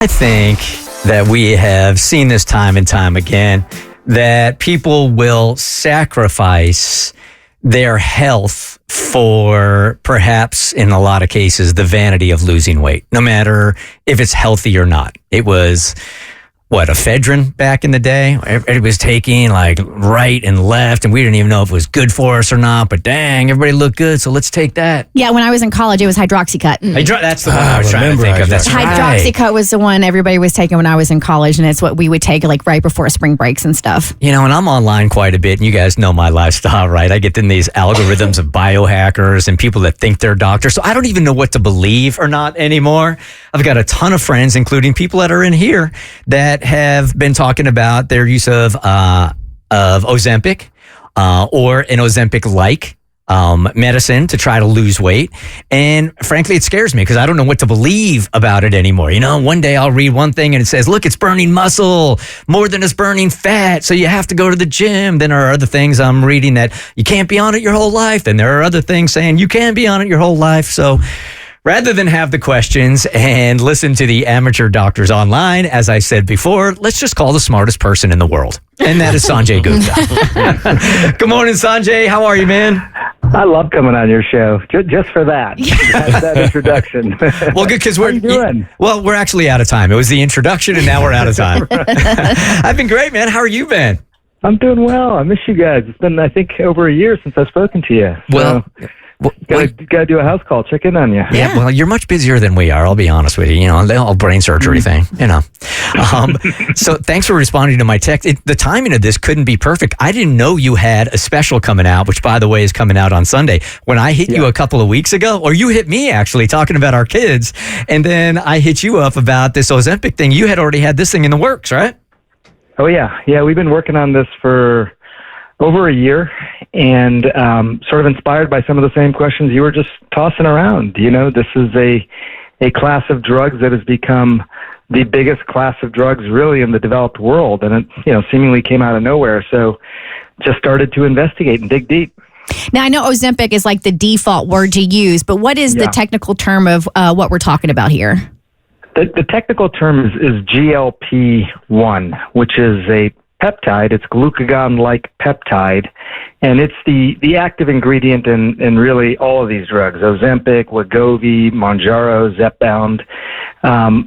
I think that we have seen this time and time again, that people will sacrifice their health for perhaps, in a lot of cases, the vanity of losing weight, no matter if it's healthy or not. It was, ephedrine back in the day? Everybody was taking like right and left, and we didn't even know if it was good for us or not, but dang, everybody looked good, so let's take that. Yeah, when I was in college, it was hydroxycut. That's the one I was trying to think of. That's Hydroxycut was the one everybody was taking when I was in college, and it's what we would take like right before spring breaks and stuff. You know, and I'm online quite a bit, and you guys know my lifestyle, right? I get in these algorithms of biohackers and people that think they're doctors, so I don't even know what to believe or not anymore. I've got a ton of friends, including people that are in here, that have been talking about their use of Ozempic or an Ozempic-like medicine to try to lose weight. And frankly, it scares me because I don't know what to believe about it anymore. You know, one day I'll read one thing and it says, look, it's burning muscle more than it's burning fat, so you have to go to the gym. Then there are other things I'm reading that you can't be on it your whole life. And there are other things saying you can be on it your whole life. So rather than have the questions and listen to the amateur doctors online, as I said before, let's just call the smartest person in the world. And that is Sanjay Gupta. Good morning, Sanjay. How are you, man? I love coming on your show, just for that. that introduction. Well, good, because we're doing? Well, we're actually out of time. It was the introduction, and now we're out of time. I've been great, man. How are you been? I'm doing well. I miss you guys. It's been, I think, over a year since I've spoken to you. Well, gotta do a house call, check in on you. Yeah, well, you're much busier than we are, I'll be honest with you. You know, the whole brain surgery thing, you know. So thanks for responding to my text. The timing of this couldn't be perfect. I didn't know you had a special coming out, which, by the way, is coming out on Sunday. When I hit you a couple of weeks ago, or you hit me, actually, talking about our kids, and then I hit you up about this Ozempic thing. You had already had this thing in the works, right? Oh, yeah. Yeah, we've been working on this for over a year, and sort of inspired by some of the same questions you were just tossing around. You know, this is a class of drugs that has become the biggest class of drugs really in the developed world, and it, you know, seemingly came out of nowhere. So just started to investigate and dig deep. Now, I know Ozempic is like the default word to use, but what is the technical term of what we're talking about here? The technical term is GLP-1, which is a peptide. It's glucagon-like peptide, and it's the active ingredient in really all of these drugs: Ozempic, Wegovy, Mounjaro, Zepbound.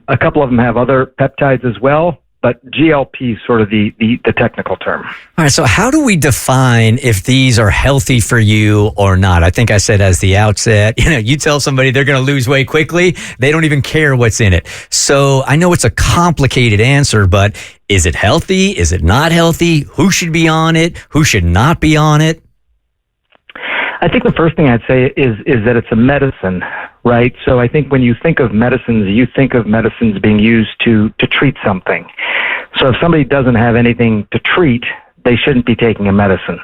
A couple of them have other peptides as well, but GLP is sort of the technical term. All right, so how do we define if these are healthy for you or not? I think I said as the outset, you know, you tell somebody they're going to lose weight quickly, they don't even care what's in it. So I know it's a complicated answer, but is it healthy? Is it not healthy? Who should be on it? Who should not be on it? I think the first thing I'd say is that it's a medicine, right? So I think when you think of medicines, you think of medicines being used to treat something. So if somebody doesn't have anything to treat, they shouldn't be taking a medicine.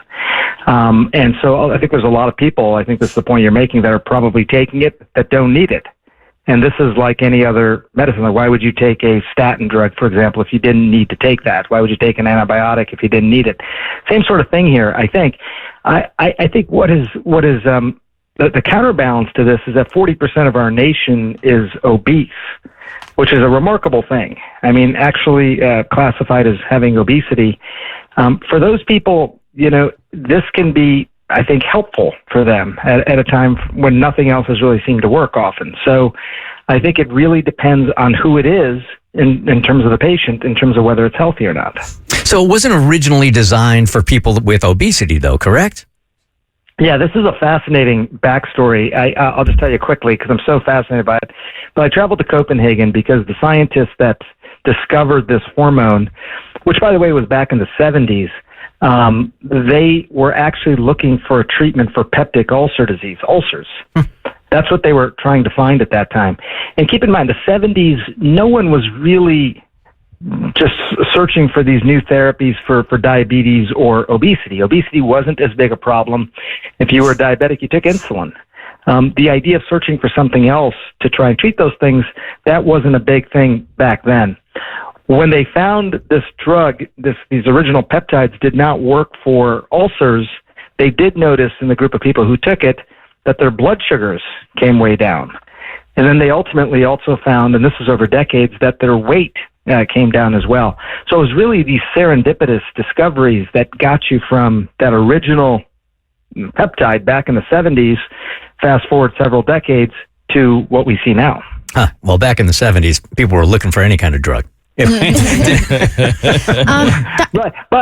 And so I think there's a lot of people, I think this is the point you're making, that are probably taking it that don't need it. And this is like any other medicine. Like, why would you take a statin drug, for example, if you didn't need to take that? Why would you take an antibiotic if you didn't need it? Same sort of thing here, I think. I think what is the counterbalance to this is that 40% of our nation is obese, which is a remarkable thing. I mean, actually classified as having obesity. For those people, you know, this can be, I think, helpful for them at a time when nothing else has really seemed to work often. So I think it really depends on who it is in terms of the patient, in terms of whether it's healthy or not. So it wasn't originally designed for people with obesity, though, correct? Yeah, this is a fascinating backstory. I'll just tell you quickly because I'm so fascinated by it. But I traveled to Copenhagen because the scientists that discovered this hormone, which, by the way, was back in the 70s, they were actually looking for a treatment for peptic ulcer disease, ulcers. That's what they were trying to find at that time. And keep in mind, the 70s, no one was really just searching for these new therapies for diabetes or obesity. Obesity wasn't as big a problem. If you were diabetic, you took insulin. The idea of searching for something else to try and treat those things, that wasn't a big thing back then. When they found this drug, these original peptides did not work for ulcers, they did notice in the group of people who took it that their blood sugars came way down. And then they ultimately also found, and this is over decades, that their weight came down as well. So it was really these serendipitous discoveries that got you from that original peptide back in the 70s, fast forward several decades, to what we see now. Well, back in the 70s, people were looking for any kind of drug. But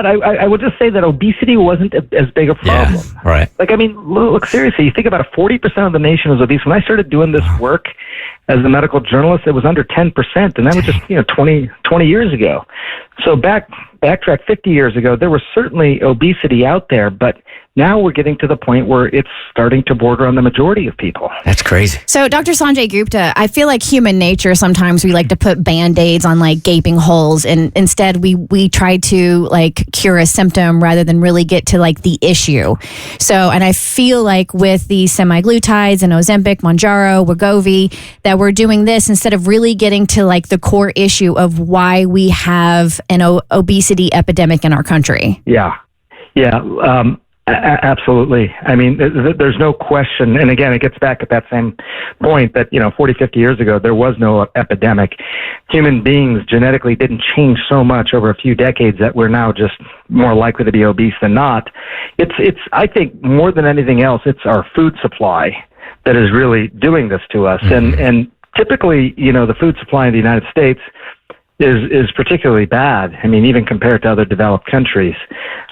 I would just say that obesity wasn't as big a problem. Yeah, right. Like, I mean, look, seriously, you think about it, 40% of the nation was obese. When I started doing this work as a medical journalist, it was under 10%, and that was just 20 years ago. So backtrack 50 years ago, there was certainly obesity out there, but now we're getting to the point where it's starting to border on the majority of people. That's crazy. So, Dr. Sanjay Gupta, I feel like human nature, sometimes we like to put Band-Aids on like gaping holes, and instead we try to like cure a symptom rather than really get to like the issue. So, and I feel like with the semaglutides and Ozempic, Mounjaro, Wegovy, that we're doing this instead of really getting to like the core issue of why we have an obesity epidemic in our country. Yeah. Absolutely. I mean, there's no question. And again, it gets back at that same point that, 40, 50 years ago, there was no epidemic. Human beings genetically didn't change so much over a few decades that we're now just more likely to be obese than not. It's, I think, more than anything else, it's our food supply that is really doing this to us. Mm-hmm. And typically, the food supply in the United States is particularly bad. I mean, even compared to other developed countries,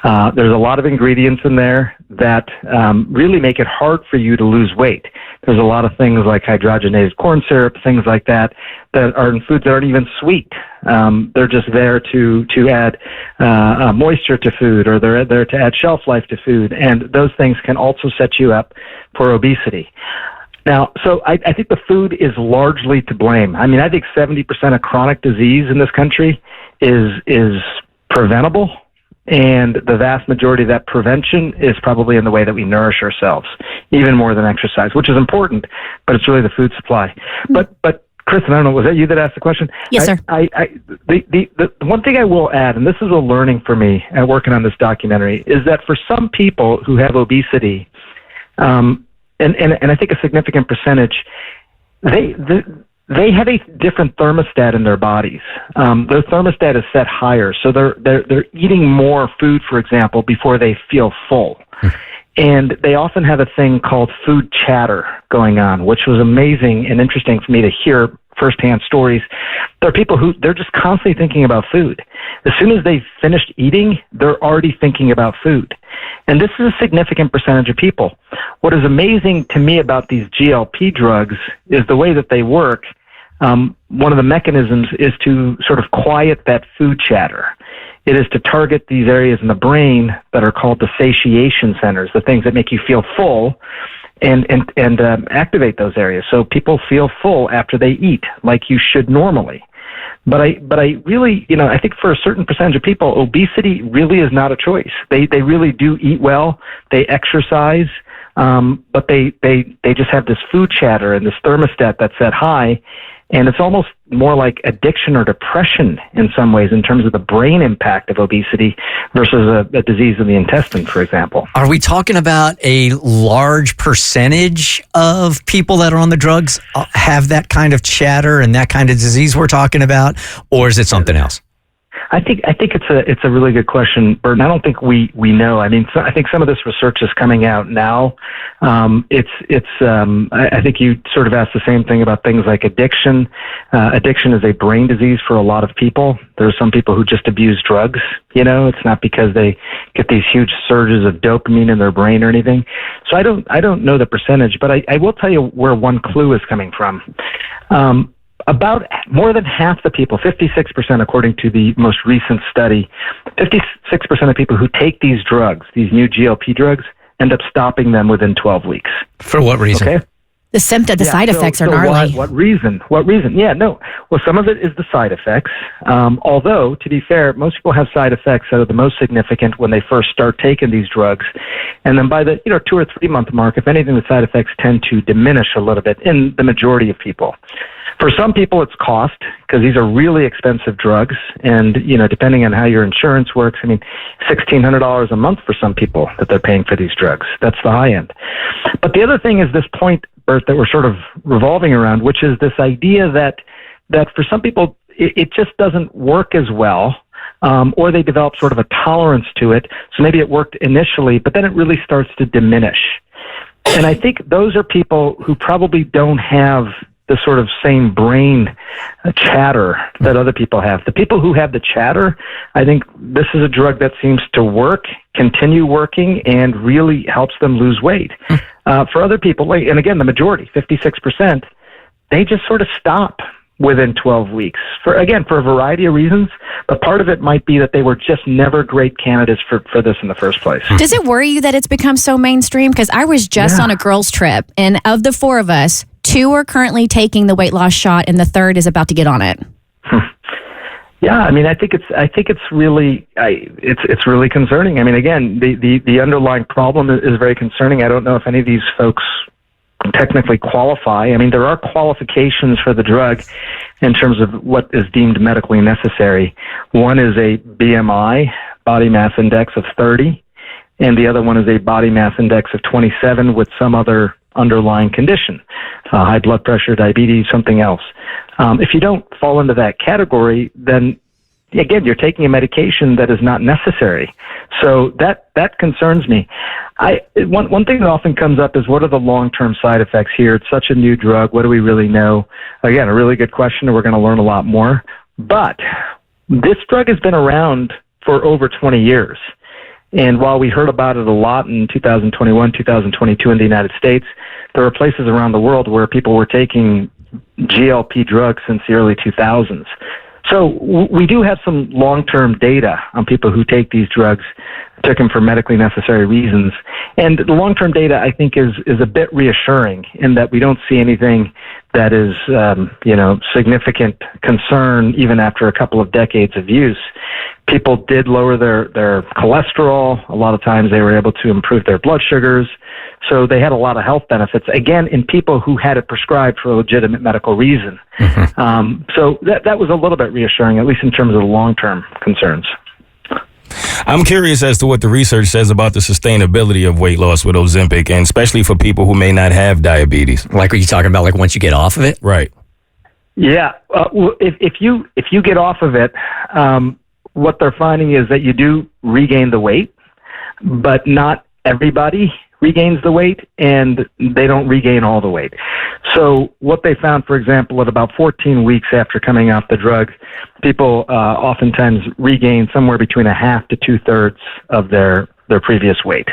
there's a lot of ingredients in there that really make it hard for you to lose weight. There's a lot of things like hydrogenated corn syrup, things like that are in foods that aren't even sweet. They're just there to add moisture to food, or they're there to add shelf life to food, and those things can also set you up for obesity. Now, so I think the food is largely to blame. I mean, I think 70% of chronic disease in this country is preventable, and the vast majority of that prevention is probably in the way that we nourish ourselves, even more than exercise, which is important, but it's really the food supply. But Kristen, I don't know, was that you that asked the question? Yes, sir. The one thing I will add, and this is a learning for me at working on this documentary, is that for some people who have obesity, and I think a significant percentage, they have a different thermostat in their bodies. Their thermostat is set higher, so they're eating more food, for example, before they feel full. And they often have a thing called food chatter going on, which was amazing and interesting for me to hear firsthand stories. There are people who they're just constantly thinking about food. As soon as they've finished eating, they're already thinking about food. And this is a significant percentage of people. What is amazing to me about these GLP drugs is the way that they work. One of the mechanisms is to sort of quiet that food chatter. It is to target these areas in the brain that are called the satiation centers, the things that make you feel full, and activate those areas so people feel full after they eat, like you should normally. But I really, I think for a certain percentage of people, obesity really is not a choice. They really do eat well, they exercise, but they just have this food chatter and this thermostat that's set high. And it's almost more like addiction or depression in some ways in terms of the brain impact of obesity versus a disease of the intestine, for example. Are we talking about a large percentage of people that are on the drugs have that kind of chatter and that kind of disease we're talking about, or is it something else? I think it's a really good question, Bert. And I don't think we know. I mean, I think some of this research is coming out now. I think you sort of asked the same thing about things like addiction. Addiction is a brain disease for a lot of people. There are some people who just abuse drugs. It's not because they get these huge surges of dopamine in their brain or anything. So I don't know the percentage, but I will tell you where one clue is coming from. About more than half the people, 56% according to the most recent study, 56% of people who take these drugs, these new GLP drugs, end up stopping them within 12 weeks. For what reason? Okay. The side effects are gnarly. What reason? Yeah, no. Well, some of it is the side effects. Although, to be fair, most people have side effects that are the most significant when they first start taking these drugs. And then by the 2 or 3 month mark, if anything, the side effects tend to diminish a little bit in the majority of people. For some people, it's cost, because these are really expensive drugs. And, depending on how your insurance works, $1,600 a month for some people that they're paying for these drugs. That's the high end. But the other thing is this point, Bert, that we're sort of revolving around, which is this idea that for some people, it just doesn't work as well, or they develop sort of a tolerance to it. So maybe it worked initially, but then it really starts to diminish. And I think those are people who probably don't have the sort of same brain chatter that other people have. The people who have the chatter, I think this is a drug that seems to work, continue working, and really helps them lose weight. For other people, and again, the majority, 56%, they just sort of stop within 12 weeks for a variety of reasons, but part of it might be that they were just never great candidates for this in the first place. Does it worry you that it's become so mainstream? Because I was just on a girls' trip, and of the 4 of us, 2 are currently taking the weight loss shot, and the 3rd is about to get on it. Yeah, I think it's really concerning. Again, the underlying problem is very concerning. I don't know if any of these folks technically qualify. There are qualifications for the drug in terms of what is deemed medically necessary. One is a BMI, body mass index, of 30, and the other one is a body mass index of 27 with some other underlying condition, high blood pressure, diabetes, something else. If you don't fall into that category, then again, you're taking a medication that is not necessary. So that concerns me. One thing that often comes up is, what are the long-term side effects here? It's such a new drug. What do we really know? Again, a really good question, and we're going to learn a lot more. But this drug has been around for over 20 years. And while we heard about it a lot in 2021, 2022 in the United States, there were places around the world where people were taking GLP drugs since the early 2000s. So we do have some long-term data on people who take these drugs, took them for medically necessary reasons. And the long-term data, I think, is a bit reassuring in that we don't see anything that is, significant concern even after a couple of decades of use. People did lower their cholesterol. A lot of times they were able to improve their blood sugars. So they had a lot of health benefits, again, in people who had it prescribed for a legitimate medical reason. So that was a little bit reassuring, at least in terms of the long-term concerns. I'm curious as to what the research says about the sustainability of weight loss with Ozempic, and especially for people who may not have diabetes. Like, are you talking about, like, once you get off of it? Right. Yeah. Well, if you get off of it, what they're finding is that you do regain the weight, but not everybody regains the weight, and they don't regain all the weight. So what they found, for example, at about 14 weeks after coming off the drug, people oftentimes regain somewhere between a half to 2/3 of their previous weight.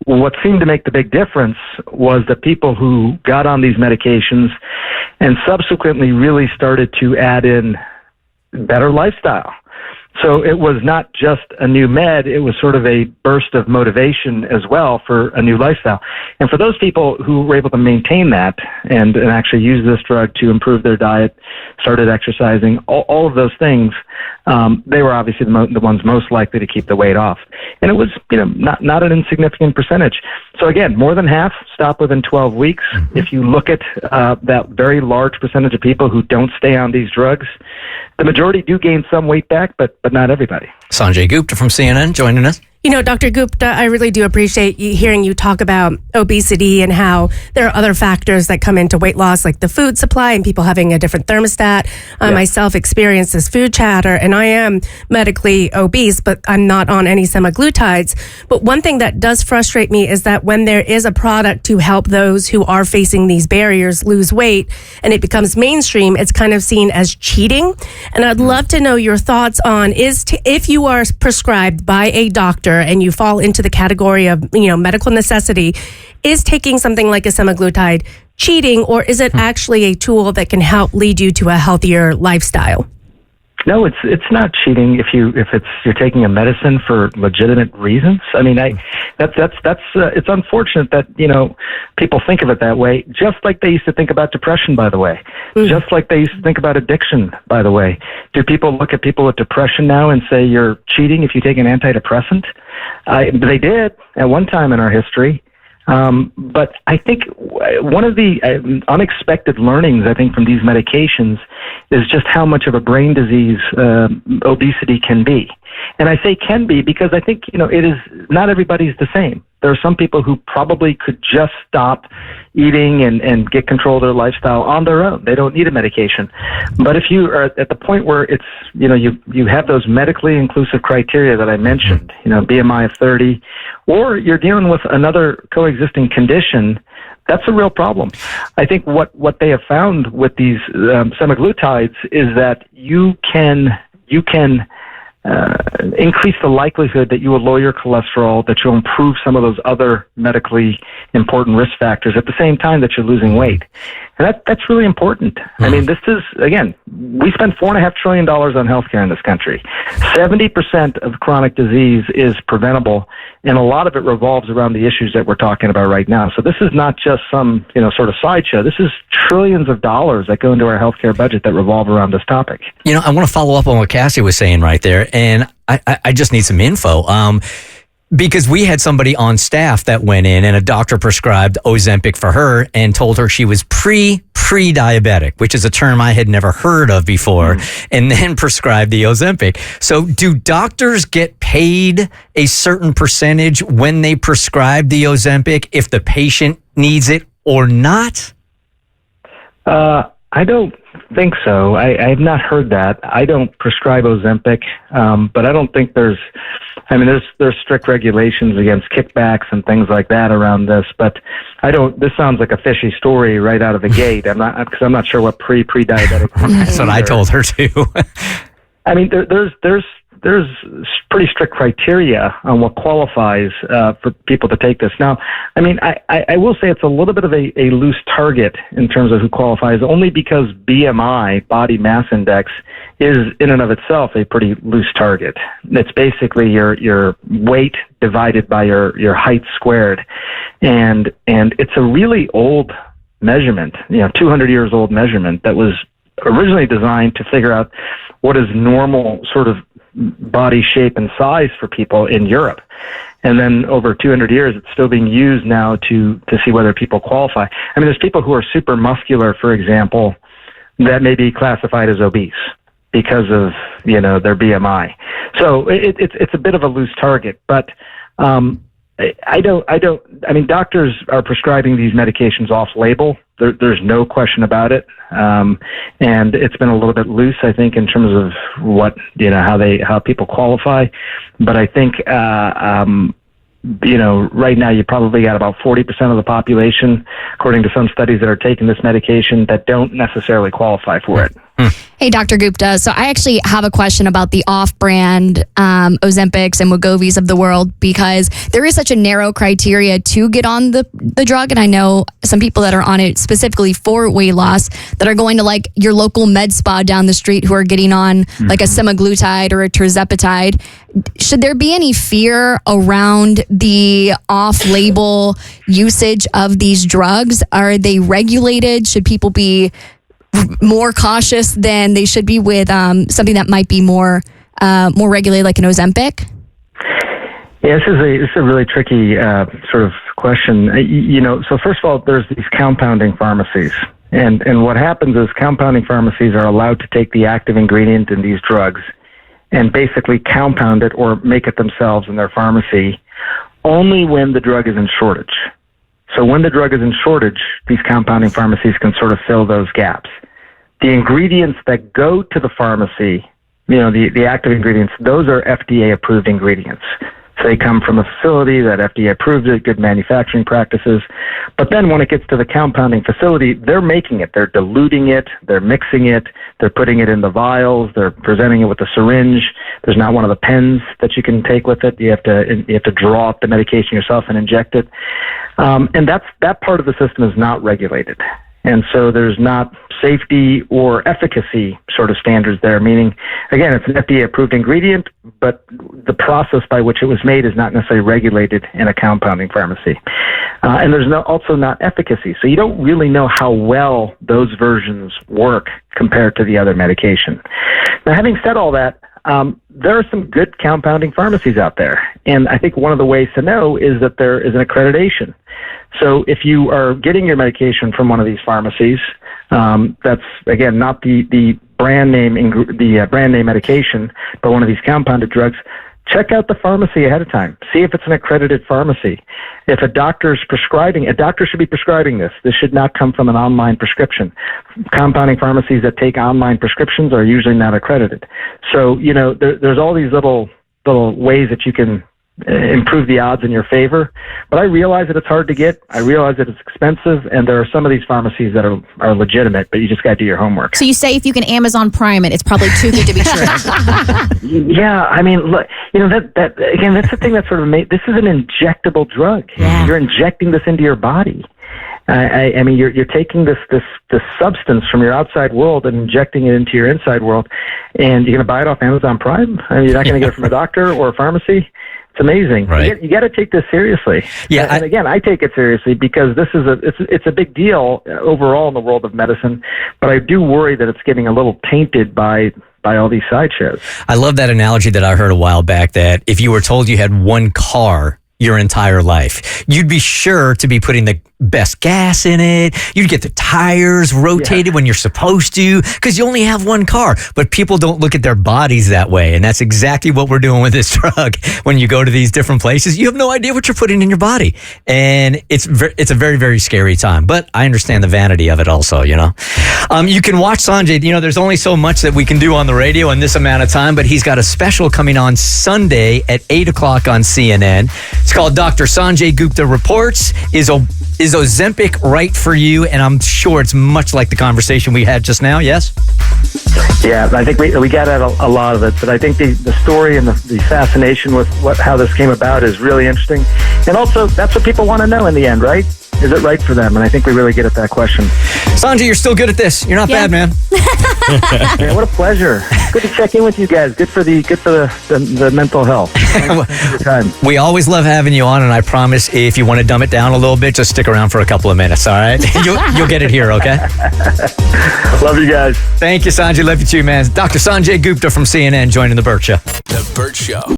What seemed to make the big difference was that people who got on these medications and subsequently really started to add in better lifestyle. So it was not just a new med, it was sort of a burst of motivation as well for a new lifestyle. And for those people who were able to maintain that and actually use this drug to improve their diet, started exercising, all of those things, they were obviously the ones most likely to keep the weight off. And it was, not an insignificant percentage. So again, more than half stop within 12 weeks. If you look at that very large percentage of people who don't stay on these drugs, the majority do gain some weight back, but not everybody. Sanjay Gupta from CNN joining us. Dr. Gupta, I really do appreciate hearing you talk about obesity and how there are other factors that come into weight loss, like the food supply and people having a different thermostat. I myself experienced this food chatter, and I am medically obese, but I'm not on any semaglutides. But one thing that does frustrate me is that when there is a product to help those who are facing these barriers lose weight and it becomes mainstream, it's kind of seen as cheating. And I'd love to know your thoughts on if you are prescribed by a doctor and you fall into the category of, medical necessity, is taking something like a semaglutide cheating, or is it actually a tool that can help lead you to a healthier lifestyle? No, it's not cheating if you're taking a medicine for legitimate reasons. It's unfortunate that people think of it that way. Just like they used to think about depression, by the way. Just like they used to think about addiction, by the way. Do people look at people with depression now and say you're cheating if you take an antidepressant? They did at one time in our history. But I think one of the unexpected learnings, I think, from these medications is just how much of a brain disease obesity can be. And I say can be because I think, it is not everybody's the same. There are some people who probably could just stop eating and get control of their lifestyle on their own. They don't need a medication. But if you are at the point where it's, you have those medically inclusive criteria that I mentioned, BMI of 30, or you're dealing with another coexisting condition, that's a real problem. I think what they have found with these semaglutides is that you can increase the likelihood that you will lower your cholesterol, that you'll improve some of those other medically important risk factors at the same time that you're losing weight. And that's really important. I mean, this is, again, we spend $4.5 trillion on healthcare in this country. 70% of chronic disease is preventable, and a lot of it revolves around the issues that we're talking about right now. So this is not just some, sort of sideshow. This is trillions of dollars that go into our healthcare budget that revolve around this topic. I want to follow up on what Cassie was saying right there, and I just need some info. Because we had somebody on staff that went in and a doctor prescribed Ozempic for her and told her she was pre-diabetic, which is a term I had never heard of before, and then prescribed the Ozempic. So do doctors get paid a certain percentage when they prescribe the Ozempic if the patient needs it or not? I don't think so. I have not heard that. I don't prescribe Ozempic, but I don't think there's strict regulations against kickbacks and things like that around this, but this sounds like a fishy story right out of the gate. I'm not sure what pre-diabetic means. That's what I told her too. I mean, there's pretty strict criteria on what qualifies for people to take this. Now, I mean, I will say it's a little bit of a loose target in terms of who qualifies, only because BMI, body mass index, is in and of itself a pretty loose target. It's basically your weight divided by your height squared, and it's a really old measurement, 200 years old measurement that was originally designed to figure out what is normal sort of body shape and size for people in Europe. And then over 200 years, it's still being used now to see whether people qualify. I mean, there's people who are super muscular, for example, that may be classified as obese because of, their BMI. So it's a bit of a loose target, but I mean, doctors are prescribing these medications off label. There's no question about it. And it's been a little bit loose, I think, in terms of what, how people qualify. But I think, right now you probably got about 40% of the population, according to some studies, that are taking this medication that don't necessarily qualify for it. Hey, Dr. Gupta. So I actually have a question about the off-brand Ozempics and Wegovy's of the world, because there is such a narrow criteria to get on the drug. And I know some people that are on it specifically for weight loss that are going to like your local med spa down the street who are getting on like a semaglutide or a tirzepatide. Should there be any fear around the off-label usage of these drugs? Are they regulated? Should people be more cautious than they should be with something that might be more regulated, like an Ozempic? Yeah, this is a really tricky sort of question. So first of all, there's these compounding pharmacies, and what happens is compounding pharmacies are allowed to take the active ingredient in these drugs and basically compound it or make it themselves in their pharmacy only when the drug is in shortage. So when the drug is in shortage, these compounding pharmacies can sort of fill those gaps. The ingredients that go to the pharmacy, the active ingredients, those are FDA-approved ingredients. So they come from a facility that FDA approves it, good manufacturing practices. But then when it gets to the compounding facility, they're making it. They're diluting it. They're mixing it. They're putting it in the vials. They're presenting it with a syringe. There's not one of the pens that you can take with it. You have to draw up the medication yourself and inject it. And that part of the system is not regulated. And so there's not safety or efficacy sort of standards there, meaning, again, it's an FDA-approved ingredient, but the process by which it was made is not necessarily regulated in a compounding pharmacy. And there's also not efficacy. So you don't really know how well those versions work compared to the other medication. Now, having said all that, there are some good compounding pharmacies out there. And I think one of the ways to know is that there is an accreditation. So if you are getting your medication from one of these pharmacies, that's, again, not the brand name medication, but one of these compounded drugs, check out the pharmacy ahead of time. See if it's an accredited pharmacy. If a doctor's prescribing, a doctor should be prescribing this. This should not come from an online prescription. Compounding pharmacies that take online prescriptions are usually not accredited. So, there's all these little ways that you can improve the odds in your favor. But I realize that it's hard to get. I realize that it's expensive, and there are some of these pharmacies that are legitimate, but you just got to do your homework. So you say if you can Amazon Prime it, it's probably too good to be true. Yeah, I mean, look, that again, that's the thing that's sort of this is an injectable drug. Yeah. You're injecting this into your body. I mean, you're taking this substance from your outside world and injecting it into your inside world, and you're going to buy it off Amazon Prime. I mean, you're not going to get it from a doctor or a pharmacy. It's amazing. Right. You got to take this seriously. Yeah, and again, I take it seriously because this is it's a big deal overall in the world of medicine. But I do worry that it's getting a little tainted by all these sideshows. I love that analogy that I heard a while back, that if you were told you had one car your entire life, you'd be sure to be putting the best gas in it. You'd get the tires rotated when you're supposed to, because you only have one car. But people don't look at their bodies that way, and that's exactly what we're doing with this drug. When you go to these different places, you have no idea what you're putting in your body, and it's a very, very scary time. But I understand the vanity of it also. You can watch Sanjay. There's only so much that we can do on the radio in this amount of time, but he's got a special coming on Sunday at 8:00 on CNN. It's called Dr. Sanjay Gupta Reports. Is Ozempic right for you? And I'm sure it's much like the conversation we had just now, yes? Yeah, I think we got at a lot of it, but I think the story and the fascination with how this came about is really interesting. And also, that's what people want to know in the end, right? Is it right for them? And I think we really get at that question. Sanjay, you're still good at this. You're not bad, man. Man, what a pleasure. Good to check in with you guys. Good for the mental health. Thanks for your time. We always love having you on, and I promise if you want to dumb it down a little bit, just stick around for a couple of minutes, all right? You'll get it here, okay? Love you guys. Thank you, Sanjay. Love you too, man. Dr. Sanjay Gupta from CNN joining The Bert Show. The Bert Show.